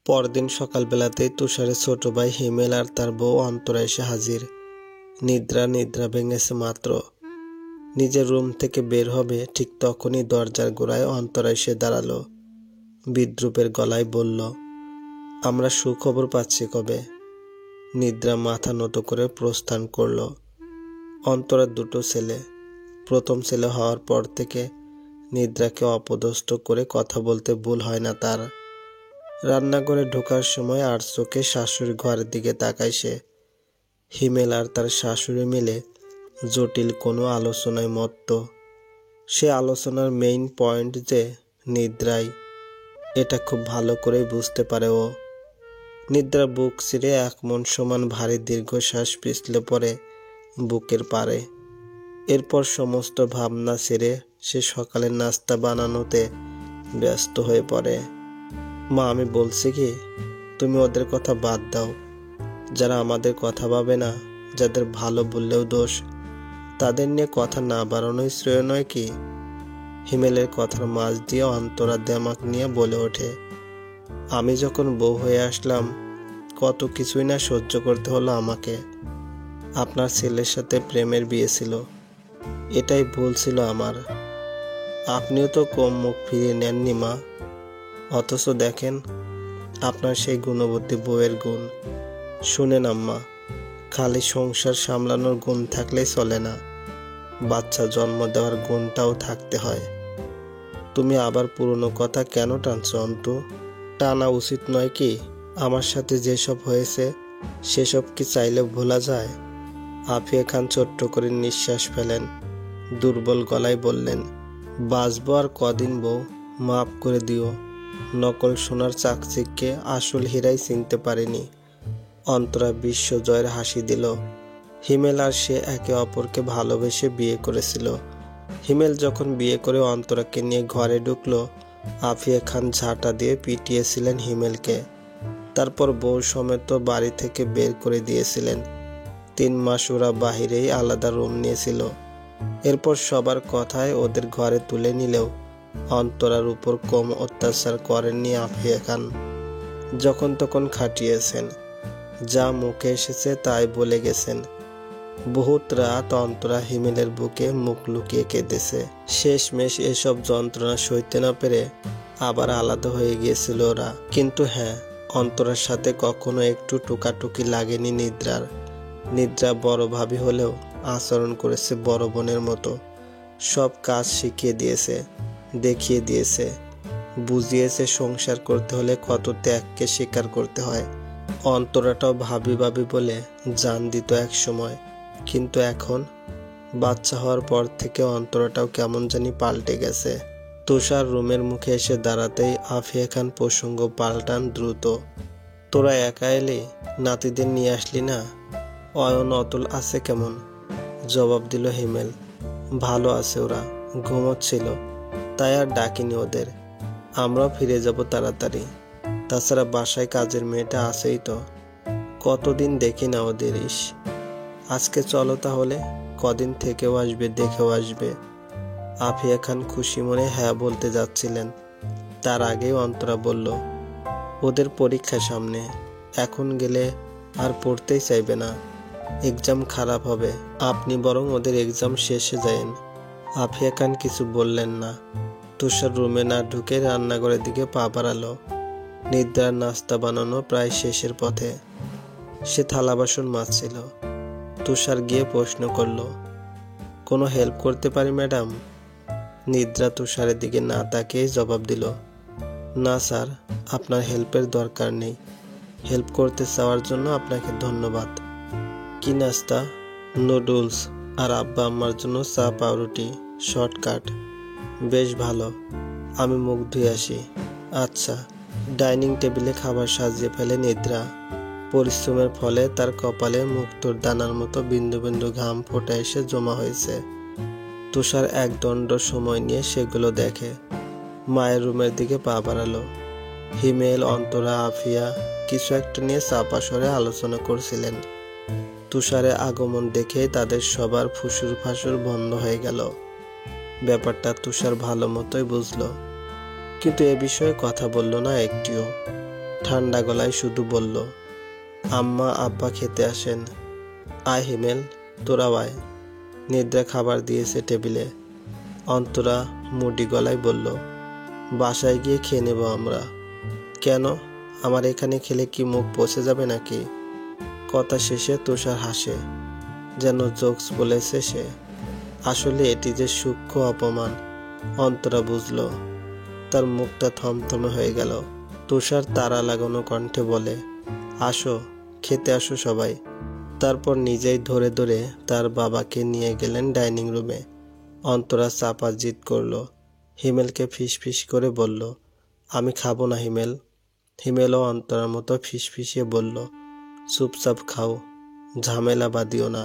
পরদিন সকালবেলাতেই তুষারের ছোট ভাই হিমেল আর তার বউ অন্তরা এসে হাজির। নিদ্রা ভেঙেছে মাত্র। নিজের রুম থেকে বের হবে ঠিক তখনই দরজার গোড়ায় অন্তরা এসে দাঁড়ালো। বিদ্রুপের গলায় বলল, আমরা সুখবর পাচ্ছি কবে? নিদ্রা মাথা নত করে প্রস্থান করল। অন্তরার দুটো ছেলে। প্রথম ছেলে হওয়ার পর থেকে নিদ্রাকে অপদস্থ করে কথা বলতে ভুল হয় না তার। রান্নাঘরে ঢোকার সময় আর চোখে শাশুড়ি ঘরের দিকে তাকায় সে। হিমেল আর তার শাশুড়ি মিলে জটিল কোনো আলোচনায় মত্ত। সে আলোচনার মেইন পয়েন্ট যে নিদ্রাই, এটা খুব ভালো করেই বুঝতে পারে ও। নিদ্রা বুক ছিঁড়ে এক মন সমান ভারী দীর্ঘশ্বাস পিছলে পড়ে বুকের পারে। এরপর সমস্ত ভাবনা ছেড়ে সে সকালের নাস্তা বানানোতে ব্যস্ত হয়ে পড়ে। মা, আমি বলছি কি, তুমি ওদের কথা বাদ দাও। যারা আমাদের কথা ভাবে না, যাদের ভালো বললেও দোষ, তাদের নিয়ে কথা না বাড়ানোই শ্রেয় নয় কি? হিমেলের কথার মাঝ দিয়ে অন্তরা দেমাক নিয়ে বলে ওঠে, আমি যখন বউ হয়ে আসলাম কত কিছুই না সহ্য করতে হলো আমাকে। আপনার ছেলের সাথে প্রেমের বিয়ে ছিল, এটাই ভুল ছিল আমার। আপনিও তো কম মুখ ফিরিয়ে নেননি মা। অথচ দেখেন আপনার সেই গুণবতী বউয়ের গুণ। শুনেন আম্মা, খালি সংসার সামলানোর গুণ থাকলেই চলে না, বাচ্চা জন্ম দেওয়ার গুণটাও থাকতে হয়। তুমি আবার পুরনো কথা কেন টানছো অন্তু? টানা উচিত নয় কি? আমার সাথে যেসব হয়েছে সেসব কি চাইলে ভোলা যায়? আফিয়া খান ছোট্ট করে নিঃশ্বাস ফেলেন, দুর্বল গলায় বললেন, বাঁচবো আর কদিন বউ, মাফ করে দিও। নকল সোনার চাকচিক্যে আসল হীরাই চিনতে পারেনি। অন্তরা বিশ্বজয়ের হাসি দিল। হিমেল আর সে একে অপরকে ভালোবেসে বিয়ে করেছিল। হিমেল যখন বিয়ে করে অন্তরাকে নিয়ে ঘরে ঢুকলো, আফিয়া খান ঝাঁটা দিয়ে পিটিয়েছিলেন হিমেলকে। তারপর বউ সমেত বাড়ি থেকে বের করে দিয়েছিলেন। 3 মাস ওরা বাহিরেই আলাদা রুম নিয়েছিল। এরপর সবার কথায় ওদের ঘরে তুলে নিলেও অন্তরার উপর কম অত্যাচার করেননি আফিয়া খান। যখন তখন খাটিয়েছেন, যা মুখে এসেছে তাই বলে গেছেন। বহুত রাত অন্তরা হিমেলের বুকে মুখ লুকিয়ে কেঁদেছে। শেষমেশ এসব যন্ত্রণা সইতে না পেরে আবার আলাদা হয়ে গিয়েছিল ওরা। কিন্তু হ্যাঁ, অন্তরার সাথে কখনো একটু টুকাটুকি লাগেনি নিদ্রার। নিদ্রা বড় ভাবি হলেও আচরণ করেছে বড় বোনের মতো। সব কাজ শিখিয়ে দিয়েছে, দেখিয়ে দিয়েছে, বুঝিয়েছে সংসার করতে হলে কত ত্যাগকে স্বীকার করতে হয়। অন্তরাটাও ভাবি বলে জান দিত এক সময়, কিন্তু এখন বাচ্চা হওয়ার পর থেকে অন্তরাটাও কেমন জানি পাল্টে গেছে। তুষার রুমের মুখে এসে দাঁড়াতেই আফিয়া খান প্রসঙ্গ পাল্টান দ্রুত, তোরা একা এলি, নাতিদের নিয়ে আসলি না? অয়ন অতুল আছে কেমন? জবাব দিল হিমেল, ভালো আছে, ওরা ঘুমোচ্ছিল, তাই আর ডাকিনি ওদের। আমরাও ফিরে যাব তাড়াতাড়ি। তাছাড়া বাসায় কাজের মেয়েটা আছেই তো, কতদিন দেখি না ওদের। আজকে চলো তাহলে, কদিন থেকেও আসবে, দেখেও আসবে। আফিয়া খান খুশি মনে হ্যাঁ বলতে যাচ্ছিলেন, তার আগেই অন্তরা বলল, ওদের পরীক্ষা সামনে, এখন গেলে আর পড়তেই চাইবে না, এক্সাম খারাপ হবে। আপনি বরং ওদের এক্সাম শেষে যায়েন। আফিয়া খান কিছু বললেন না। তুষার রুমে না ঢুকে রান্নাঘরের দিকে পা বাড়ালো। নিদ্রার নাস্তা বানানো প্রায় শেষের পথে। সে থালা বাসন মাজছিল। তুষার গিয়ে প্রশ্ন করল, কোনো হেল্প করতে পারি ম্যাডাম? নিদ্রা তুষারের দিকে না তাকিয়ে জবাব দিল, না স্যার, আপনার হেল্পের দরকার নেই। হেল্প করতে চাওয়ার জন্য আপনাকে ধন্যবাদ। কি নাস্তা? নুডলস আর আব্বা আম্মার জন্য চা পাউরুটি, শর্টকাট। বেশ ভালো, আমি মুখ ধুয়ে আসি। আচ্ছা। ডাইনিং টেবিলে খাবার সাজিয়ে ফেলে নিদ্রা। পরিশ্রমের ফলে তার কপালে মুক্তোর দানার মতো বিন্দু বিন্দু ঘাম ফোটে এসে জমা হয়েছে। তুষার এক দণ্ড সময় নিয়ে সেগুলো দেখে। মায়ের রুমের দিকে পা বাড়ালো। হিমেল, অন্তরা, আফিয়া কিছু একটা নিয়ে চাপা স্বরে আলোচনা করছিলেন। তুষারের আগমন দেখে তাদের সবার ফুসুর ফাসুর বন্ধ হয়ে গেল। ব্যাপারটা তুষার ভালো মতোই বুঝলো, কিন্তু এ বিষয়ে কথা বলল না একটিও। ঠান্ডা গলায় শুধু বলল, আম্মা আব্বা খেতে আসেন। আয় হিমেল, তোরাও আয়। নিদ্রা খাবার দিয়েছে টেবিলে। অন্তরা মুডি গলায় বলল, বাসায় গিয়ে খেয়ে নেব আমরা। কেন, আমার এখানে খেলে কি মুখ পচে যাবে নাকি? কথা শেষে তুষার হাসে, যেন জোকস বলেছে সে। আসলে এটি যে সূক্ষ্ম অপমান অন্তরা বুঝল। তার মুখটা থমথমে হয়ে গেল। তুষার তারা লাগানো কণ্ঠে বলে, আসো, খেতে আসো সবাই। তারপর নিজেই ধরে ধরে তার বাবাকে নিয়ে গেলেন ডাইনিং রুমে। অন্তরা চাপা জিদ করল। হিমেলকে ফিসফিস করে বলল, আমি খাবো না হিমেল। হিমেলও অন্তরার মতো ফিসফিসিয়ে বলল, চুপচাপ খাও, ঝামেলা বাঁধিও না।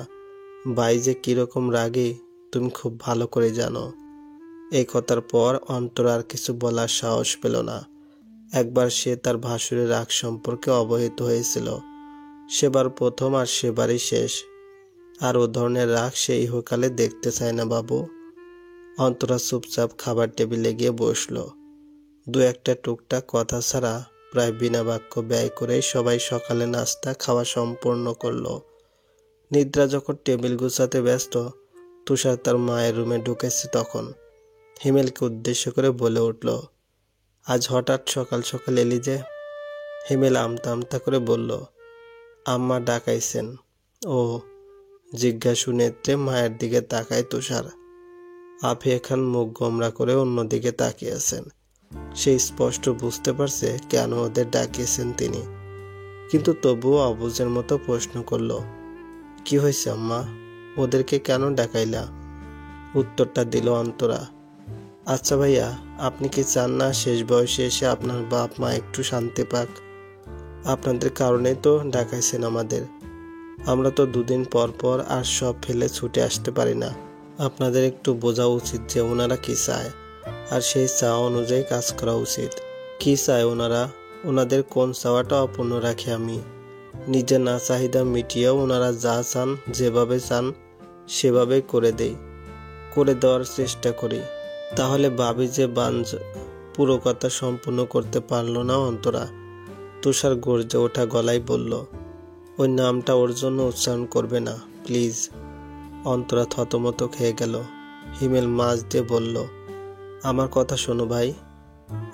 ভাই যে কিরকম রাগী তুমি খুব ভালো করে জানো। এই কথার পর অন্তরা আর কিছু বলার সাহস পেল না। একবার সে তার ভাসুরের রাগ সম্পর্কে অবহিত হয়েছিল, সেবার প্রথম আর সেবারই শেষ। আর ও ধরনের রাগ সে ইহকালে দেখতে চায় না বাবু। অন্তরা চুপচাপ খাবার টেবিলে গিয়ে বসল। দু একটা টুকটাক কথা ছাড়া প্রায় বিনা বাক্য ব্যয় করেই সবাই সকালে নাস্তা খাওয়া সম্পূর্ণ করল। নিদ্রা যখন টেবিল গুছাতে ব্যস্ত, তুষার তার মায়ের রুমে ঢুকেছে তখন। হিমেলকে উদ্দেশ্য করে বলে উঠল, আজ হঠাৎ সকাল সকাল এলি যে? হিমেল আমতা আমতা করে বলল, আম্মা ডাকাইছেন। ও, জিজ্ঞাসু নেত্রে মায়ের দিকে তাকায় তুষার। আফিয়া খান মুখ গোমরা করে অন্যদিকে তাকিয়ে আছেন। সে স্পষ্ট বুঝতে পারছে কেন ওদের ডাকিয়েছেন তিনি, কিন্তু তবুও অবুঝের মতো প্রশ্ন করল, কি হয়েছে আম্মা, ওদেরকে কেন ডাকাইলা? উত্তরটা দিল অন্তরা, আচ্ছা ভাইয়া, আপনি কি চান না শেষ বয়সে এসে আপনার বাপ মা একটু শান্তি পাক? আপনাদের কারণেই তো ডাকাইছেন আমাদের। আমরা তো দুদিন পর পর আর সব ফেলে ছুটে আসতে পারি না। আপনাদের একটু বোঝা উচিত যে ওনারা কি চায়, আর সেই চাওয়া অনুযায়ী কাজ করা উচিত। কি চায় ওনারা, ওনাদের কোন চাওয়াটা অপূর্ণ রাখে আমি? নিজের না চাহিদা মিটিয়েও ওনারা যা চান, যেভাবে চান সেভাবেই করে দেওয়ার চেষ্টা করি। তাহলে ভাবি যে বাঞ্জ পুরো কথা সম্পূর্ণ করতে পারল না অন্তরা। তুষার গর্জে ওঠা গলায় বলল, ওই নামটা ওর জন্য উচ্চারণ করবে না প্লিজ। অন্তরা থতমত খেয়ে গেল। হিমেল মাছ দিয়ে বলল, আমার কথা শোনো ভাই,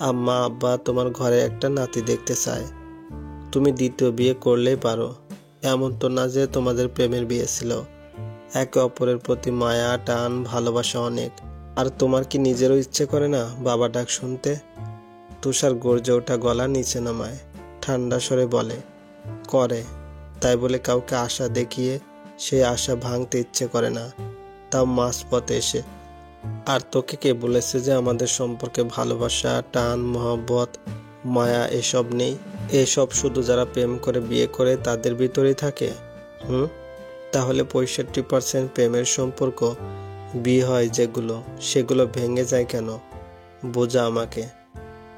আম্মা আব্বা তোমার ঘরে একটা নাতি দেখতে চায়। তুমি দ্বিতীয় বিয়ে করলেই পারো। এমন তো না যে তোমাদের প্রেমের বিয়ে ছিল। একে অপরের প্রতি মায়া টান ভালোবাসা অনেক। আর তোমার কি নিজেরও ইচ্ছে করে না বাবা ডাক শুনতে? তুষার গর্জে ওঠা গলা নিচে নামায়, ঠান্ডা স্বরে বলে, করে। তাই বলে কাউকে আশা দেখিয়ে সেই আশা ভাঙতে ইচ্ছে করে না, তাও মাঝপথে এসে। আর তোকে কে বলেছে যে আমাদের সম্পর্কে ভালোবাসা টান মহব্বত মায়া এসব নেই? এসব শুধু যারা প্রেম করে বিয়ে করে তাদের ভিতরেই থাকে। তাহলে 65% প্রেমের সম্পর্ক বিয়ে হয় যেগুলো, সেগুলো ভেঙে যায় কেন? বোঝা আমাকে।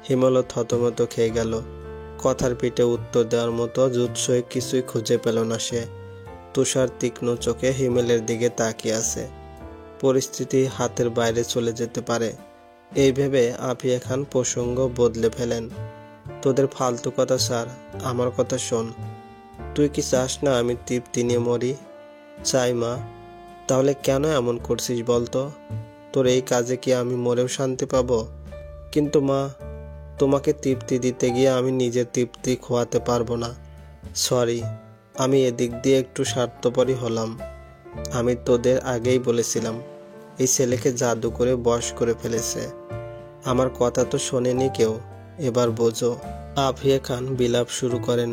হিমল থতমত খেয়ে গেল। কথার পিঠে উত্তর দেওয়ার মতো জুৎসই কিছুই খুঁজে পেল না সে। তুষার তীক্ষ্ণ চোখে হিমেলের দিকে তাকিয়ে আছে। পরিস্থিতি হাতের বাইরে চলে যেতে পারে এই ভেবে আফিয়া খান প্রসঙ্গ বদলে ফেলেন। তোদের ফালতু কথা স্যার, আমার কথা শোন। তুই কি চাস না আমি তৃপ্তি নিয়ে মরি? চাই মা। তাহলে কেন এমন করছিস বলতো? তোর এই কাজে কি আমি মরেও শান্তি পাবো? কিন্তু মা, তোমাকে তৃপ্তি দিতে গিয়ে আমি নিজের তৃপ্তি খোয়াতে পারবো না। সরি, আমি এদিক দিয়ে একটু স্বার্থপরই হলাম। আমি তোদের আগেই বলেছিলাম এই ছেলেকে জাদু করে বশ করে ফেলেছে। আমার কথা তো শোনেনি কেউ, এবার বোঝো। আফিয়া খান বিলাপ শুরু করেন,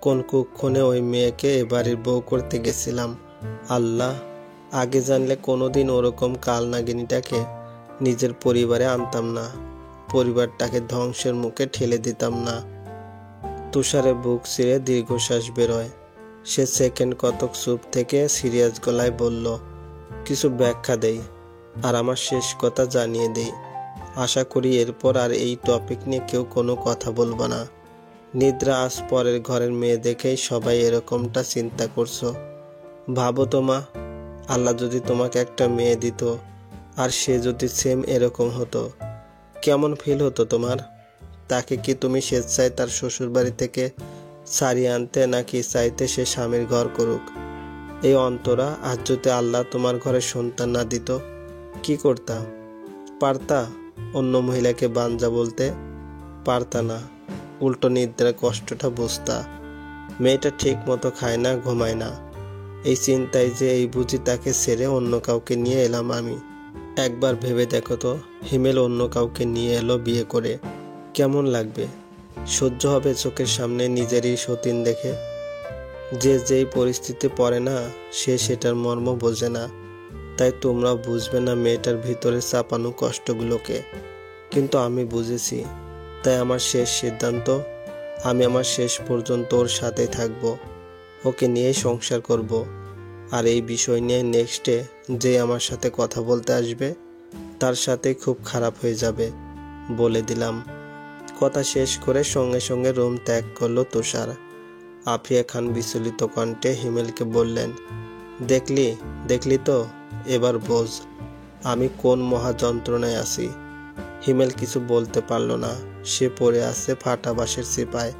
কোন কুক্ষণে ওই মেয়েকে এ বাড়ির বউ করতে গেছিলাম। আল্লাহ, আগে জানলে কোনোদিন ওরকম কালনাগিনীটাকে নিজের পরিবারে আনতাম না, পরিবারটাকে ধ্বংসের মুখে ঠেলে দিতাম না। তুষারে বুক ছিঁড়ে দীর্ঘশ্বাস বেরোয়। সে সেকেন্ড কতক চুপ থেকে সিরিয়াস গলায় বলল, কিছু ব্যাখ্যা দেই আর আমার শেষ কথা জানিয়ে দেই। আশা করি এরপর আর এই টপিক নিয়ে কেউ কোনো কথা বলবো না। নিদ্রা আজ পরের ঘরের মেয়ে দেখেই সবাই এরকমটা চিন্তা করছো। ভাবো তো মা, আল্লাহ যদি তোমাকে একটা মেয়ে দিত আর সে যদি সেম এরকম হতো, কেমন ফিল হতো তোমার? তাকে কি তুমি স্বেচ্ছায় তার শ্বশুরবাড়ি থেকে ছাড়িয়ে আনতে, নাকি চাইতে সে স্বামীর ঘর করুক? এই অন্তরা, আজ যদি আল্লাহ তোমার ঘরে সন্তান না দিত, কি করতা? পারতা অন্য মহিলাকে বাঞ্জা বলতে? পারতা না, উল্টো নিদ্রার কষ্টটা বুঝতা। মেয়েটা ঠিক মতো খায় না, ঘুমায় না, এই চিন্তায় যে এই বুঝি তাকে ছেড়ে অন্য কাউকে নিয়ে এলাম আমি। একবার ভেবে দেখো তো, হিমেল অন্য কাউকে নিয়ে এলো বিয়ে করে, কেমন লাগবে? সহ্য হবে চোখের সামনে নিজেরই সতীন দেখে? যে যেই পরিস্থিতি পড়ে না, সে সেটার মর্ম বোঝে না। তাই তোমরা বুঝবে না মেয়েটার ভিতরে চাপানো কষ্টগুলোকে, কিন্তু আমি বুঝেছি। তাই আমার শেষ সিদ্ধান্ত, আমি আমার শেষ পর্যন্ত ওর সাথেই থাকবো, ওকে নিয়ে সংসার করব। আর এই বিষয় নিয়ে নেক্সটে যে আমার সাথে কথা বলতে আসবে, তার সাথে খুব খারাপ হয়ে যাবে, বলে দিলাম। কথা শেষ করে সঙ্গে সঙ্গে রুম ত্যাগ করলো তুষার। আফিয়া খান বিচলিত কণ্ঠে হিমেলকে বললেন, দেখলি তো, এবার বোঝ আমি কোন মহা যন্ত্রণায় আছি। হিমেল কিছু বলতে পারল না, সে পড়ে আছে ফাটা বাঁশের চিপায়।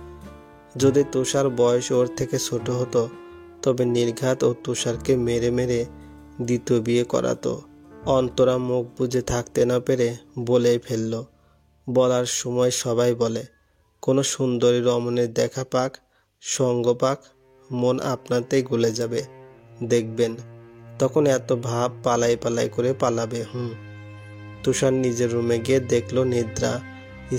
যদি তুষার বয়স ওর থেকে ছোট হতো, তবে নির্ঘাত ও তুষারকে মেরে মেরে দ্বিতীয় বিয়ে করাতো। অন্তরা মুখ বুজে থাকতে না পেরে বলেই ফেলল। বলার সময় সবাই বলে, কোনো সুন্দরী রমণীর দেখা পাক, সঙ্গ পাক, মন আপনাতেই গলে যাবে, দেখবেন। তখন এত ভাব পালাই পালাই করে পালাবে। তুষার নিজের রুমে গিয়ে দেখলো নিদ্রা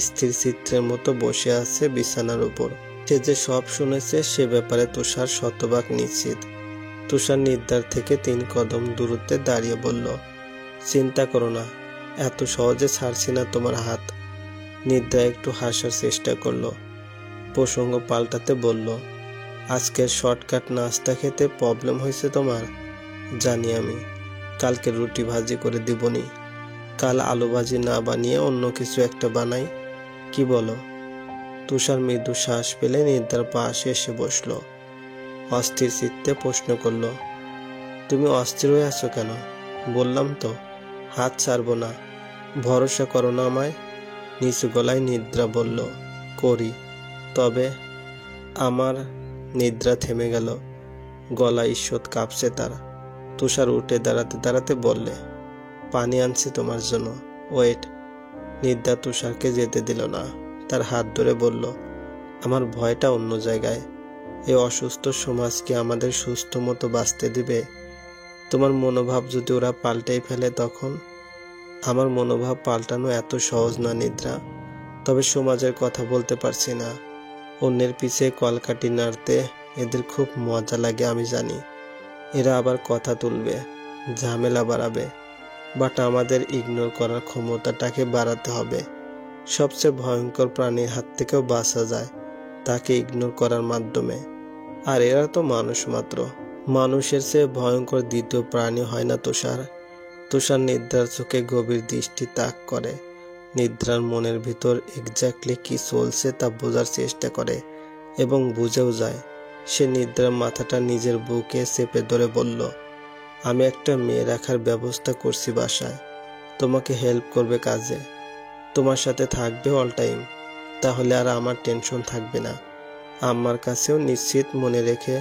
স্থির চিত্রের মতো বসে আছে বিছানার উপর। সে যে সব শুনেছে সে ব্যাপারে তুষার শতভাগ নিশ্চিত। তুষার নিদ্রার থেকে 3 কদম দূরত্বে দাঁড়িয়ে বলল, চিন্তা করো না, এত সহজে ছাড়ছি না তোমার হাত। নিদ্রা একটু হাসার চেষ্টা করলো, প্রসঙ্গ পাল্টাতে বলল, আজকের শর্টকাট নাস্তা খেতে প্রবলেম হয়েছে তোমার, জানি আমি। কালকে রুটি ভাজি করে দিবনি, কাল আলু ভাজি না বানিয়ে অন্য কিছু একটা বানাই, কি বলো? তুষার মৃদু শ্বাস পেলে নিদ্রার পাশে এসে বসলো। অস্থির চিত্তে প্রশ্ন করল, তুমি অস্থির হয়ে আছো কেন? বললাম তো হাত ছাড়বো না, ভরসা করো না আমায়। নিচু গলায় নিদ্রা বলল, করি, তবে আমার। নিদ্রা থেমে গেল, গলা ঈষৎ কাঁপছে তার। তুষার উঠে দাঁড়াতে দাঁড়াতে বললে, পানি আনছি তোমার জন্য, ওয়েট। নিদ্রা তুষারকে যেতে দিল না, তার হাত ধরে বলল, আমার ভয়টা অন্য জায়গায়। এই অসুস্থ সমাজ কি আমাদের সুস্থ মতো বাঁচতে দিবে? তোমার মনোভাব যদি ওরা পাল্টেই ফেলে তখন? আমার মনোভাব পাল্টানো এত সহজ না নিদ্রা, তবে সমাজের কথা বলতে পারছি না। অন্যের পিছে কলকাঠি নাড়তে এদের খুব মজা লাগে আমি জানি। এরা আবার কথা তুলবে, ঝামেলা বাড়াবে, বাট আমাদের ইগনোর করার ক্ষমতাটাকে বাড়াতে হবে। সবচেয়ে ভয়ঙ্কর প্রাণীর হাত থেকেও বাঁচা যায় তাকে ইগনোর করার মাধ্যমে। আর এরা তো মানুষ মাত্র, মানুষের চেয়ে ভয়ঙ্কর দ্বিতীয় প্রাণী হয় না তুষার। তুষার নিদ্রার চোখে গভীর দৃষ্টি তাক করে, নিদ্রার মনের ভিতর এক্স্যাক্টলি কি চলছে তা বোঝার চেষ্টা করে এবং বুঝেও যায়। সে নিদ্রার মাথাটা নিজের বুকে চেপে ধরে বলল, আমি একটা মেয়ে রাখার ব্যবস্থা করছি বাসায়, তোমাকে হেল্প করবে কাজে, তোমার সাথে থাকবে অল টাইম। তাহলে আর আমার টেনশন থাকবে না, আম্মার কাছেও নিশ্চিত মনে রেখে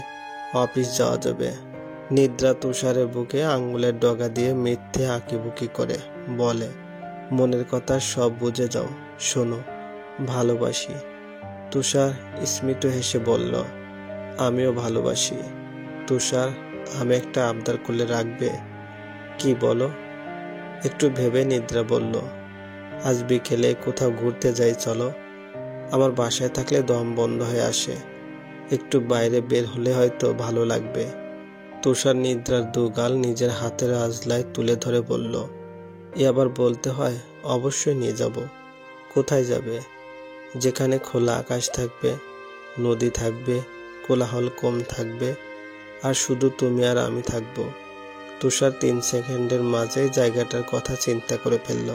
অফিস যাওয়া যাবে। নিদ্রা তুষারের বুকে আঙ্গুলের ডগা দিয়ে মিথ্যে আঁকিবুকি করে বলে, মনের কথা সব বুঝে যাও, শোনো, ভালোবাসি। তুষার স্মিত হেসে বলল, আমিও ভালোবাসি। তুষার, আমি একটা আবদার করলে রাখবে? কি বলো? একটু ভেবে নিদ্রা বলল, আজ বিকেলে কোথাও ঘুরতে যাই চলো। আমার বাসায় থাকলে দম বন্ধ হয়ে আসে, একটু বাইরে বের হলে হয়তো ভালো লাগবে। তুষার নিদ্রার দুগাল নিজের হাতের আজলায় তুলে ধরে বলল, এ আবার বলতে হয়? অবশ্যই নিয়ে যাব। কোথায় যাবে? যেখানে খোলা আকাশ থাকবে, নদী থাকবে, কোলাহল কম থাকবে, আর শুধু তুমি আর আমি থাকবো। তুষার 3 সেকেন্ডের মাঝেই জায়গাটার কথা চিন্তা করে ফেলল,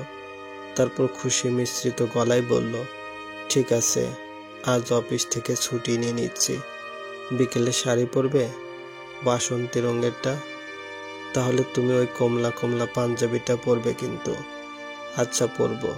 তারপর খুশি মিশ্রিত গলায় বলল, ঠিক আছে, আজ অফিস থেকে ছুটি নিয়ে নিচ্ছি। বিকেলে শাড়ি পরবে, বাসন্তী রঙেরটা? তাহলে তুমি ওই কমলা কমলা পাঞ্জাবিটা পরবে কিন্তু। আচ্ছা, পরবো।